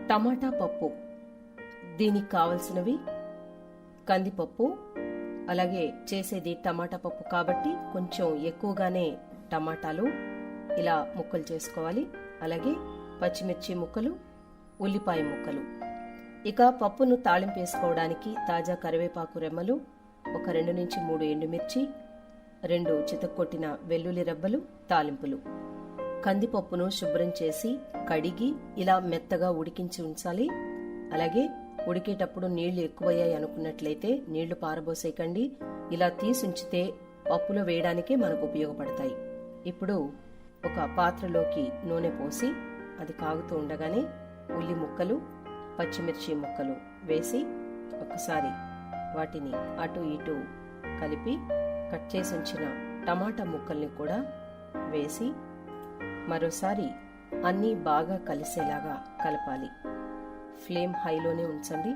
టమాటా పప్పు. దీనికి కావలసినవి కందిపప్పు, అలాగే చేసేది టమాటా పప్పు కాబట్టి కొంచెం ఎక్కువగానే టమాటాలు ఇలా ముక్కలు చేసుకోవాలి. అలాగే పచ్చిమిర్చి ముక్కలు, ఉల్లిపాయ ముక్కలు. ఇక పప్పును తాళింపు వేసుకోవడానికి తాజా కరివేపాకు రెమ్మలు, ఒక 2 నుంచి 3 ఎండుమిర్చి, 2 చితక్కొట్టిన వెల్లుల్లి రెబ్బలు, తాలింపులు. కందిపప్పును శుభ్రం చేసి కడిగి ఇలా మెత్తగా ఉడికించి ఉంచాలి. అలాగే ఉడికేటప్పుడు నీళ్లు ఎక్కువయ్యాయి అనుకున్నట్లయితే నీళ్లు పారబోసేయకండి. ఇలా తీసుంచితే పప్పులో వేయడానికే మనకు ఉపయోగపడతాయి. ఇప్పుడు ఒక పాత్రలోకి నూనె పోసి అది కాగుతూ ఉండగానే ఉల్లి ముక్కలు, పచ్చిమిర్చి ముక్కలు వేసి ఒకసారి వాటిని అటు ఇటు కలిపి కట్ చేసి ఉంచిన టమాటా ముక్కల్ని కూడా వేసి మరోసారి అన్నీ బాగా కలిసేలాగా కలపాలి. ఫ్లేమ్ హైలోనే ఉంచండి.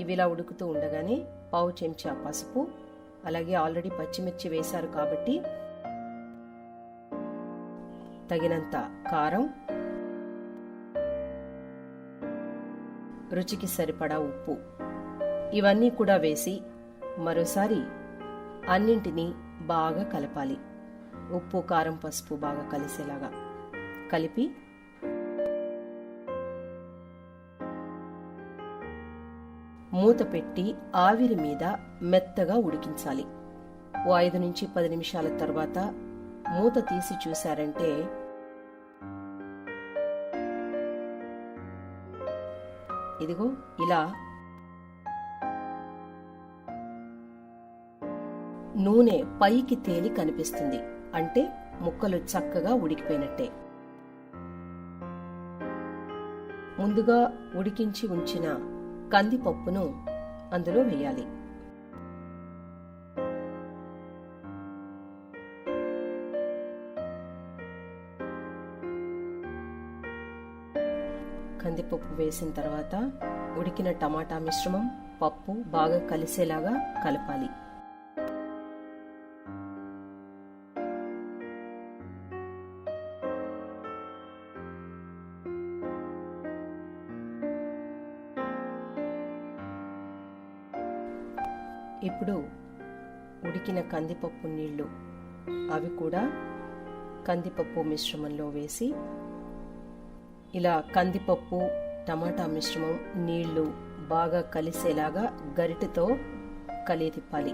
ఇవిలా ఉడుకుతూ ఉండగానే పావు చెంచా పసుపు, అలాగే ఆల్రెడీ పచ్చిమిర్చి వేశారు కాబట్టి తగినంత కారం, రుచికి సరిపడా ఉప్పు ఇవన్నీ కూడా వేసి మరోసారి అన్నింటినీ బాగా కలపాలి. ఉప్పు, కారం, పసుపు బాగా కలిసేలాగా కలిపి మూత పెట్టి ఆవిరి మీద మెత్తగా ఉడికించాలి. ఓ 5 నుంచి 10 నిమిషాల తర్వాత మూత తీసి చూశారంటే ఇదిగో ఇలా నూనె పైకి తేలి కనిపిస్తుంది. అంటే ముక్కలు చక్కగా ఉడికిపోయినట్టే. ముందుగా ఉడికించి ఉంచిన కందిపప్పును అందులో వేయాలి. కందిపప్పు వేసిన తర్వాత ఉడికిన టమాటా మిశ్రమం, పప్పు బాగా కలిసేలాగా కలపాలి. ఇప్పుడు ఉడికిన కందిపప్పు నీళ్లు అవి కూడా కందిపప్పు మిశ్రమంలో వేసి ఇలా కందిపప్పు, టమాటా మిశ్రమం, నీళ్లు బాగా కలిసేలాగా గరిటెతో కలియతిప్పాలి.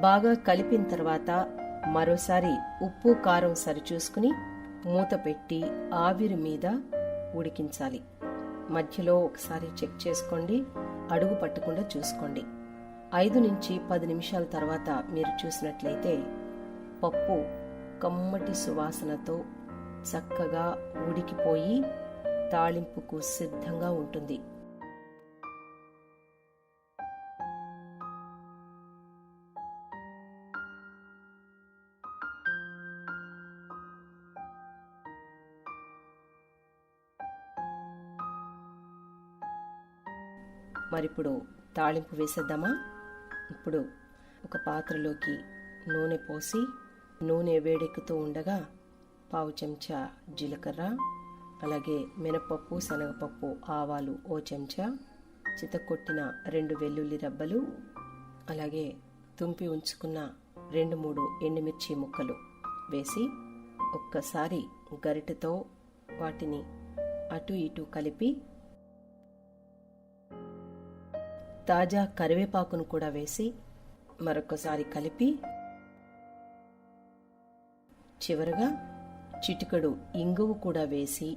బాగా కలిపిన తర్వాత మరోసారి ఉప్పు, కారం సరిచూసుకుని మూత పెట్టి ఆవిరి మీద ఉడికించాలి. మధ్యలో ఒకసారి చెక్ చేసుకోండి, అడుగు పట్టకుండా చూసుకోండి. 5 నుంచి 10 నిమిషాల తర్వాత మీరు చూసినట్లయితే పప్పు కమ్మటి సువాసనతో చక్కగా ఉడికిపోయి తాళింపుకు సిద్ధంగా ఉంటుంది. మరిప్పుడు తాళింపు వేసేద్దామా? ఇప్పుడు ఒక పాత్రలోకి నూనె పోసి నూనె వేడెక్కుతూ ఉండగా పావు చెంచా జీలకర్ర, అలాగే మినపప్పు, శనగపప్పు, ఆవాలు ఓ చెంచా, చితక్కొట్టిన 2 వెల్లుల్లి రెబ్బలు, అలాగే తుంపి ఉంచుకున్న 2-3 ఎండుమిర్చి ముక్కలు వేసి ఒక్కసారి గరిటెతో వాటిని అటు ఇటు కలిపి తాజా కరివేపాకును కూడా వేసి మరొకసారి కలిపి చివరగా చిటికెడు ఇంగువ కూడా వేసి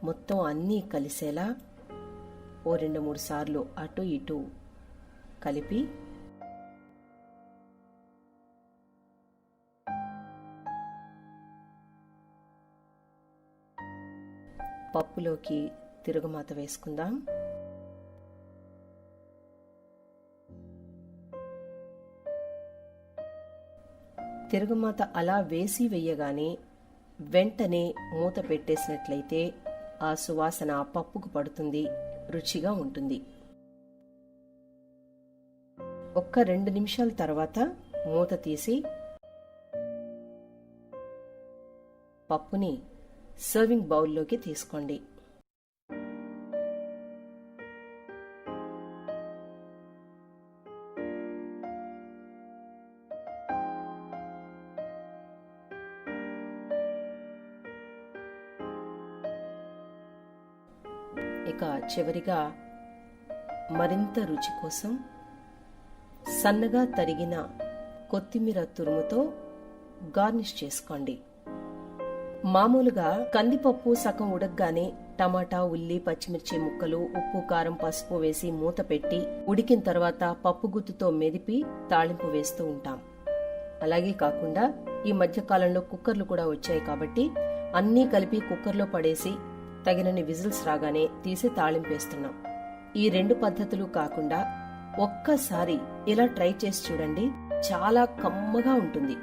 మొత్తం అన్నీ కలిసేలా ఓ 2-3 సార్లు అటు ఇటు కలిపి పప్పులోకి తిరుగుమాత వేసుకుందాం. తిరుగుమాత అలా వేసి వెయ్యగానే వెంటనే మూత పెట్టేసినట్లయితే ఆ సువాసన పప్పుకు పడుతుంది, రుచిగా ఉంటుంది. ఒక్క 2 నిమిషాల తర్వాత మూత తీసి పప్పుని సర్వింగ్ బౌల్లోకి తీసుకోండి. ఇక చివరిగా మరింత రుచి కోసం సన్నగా తరిగిన కొత్తిమీర తురుముతో గార్నిష్ చేసుకోండి. మామూలుగా కందిపప్పు సగం ఉడకగానే టమాటా, ఉల్లి, పచ్చిమిర్చి ముక్కలు, ఉప్పు, కారం, పసుపు వేసి మూత పెట్టి ఉడికిన తర్వాత పప్పు గుత్తుతో మెదిపి తాళింపు వేస్తూ ఉంటాం. అలాగే కాకుండా ఈ మధ్యకాలంలో కుక్కర్లు కూడా వచ్చాయి కాబట్టి అన్నీ కలిపి కుక్కర్లో పడేసి తగినన్ని విజిల్స్ రాగానే తీసి తాళింపేస్తున్నాం. ఈ 2 పద్ధతులు కాకుండా ఒక్కసారి ఇలా ట్రై చేసి చూడండి, చాలా కమ్మగా ఉంటుంది.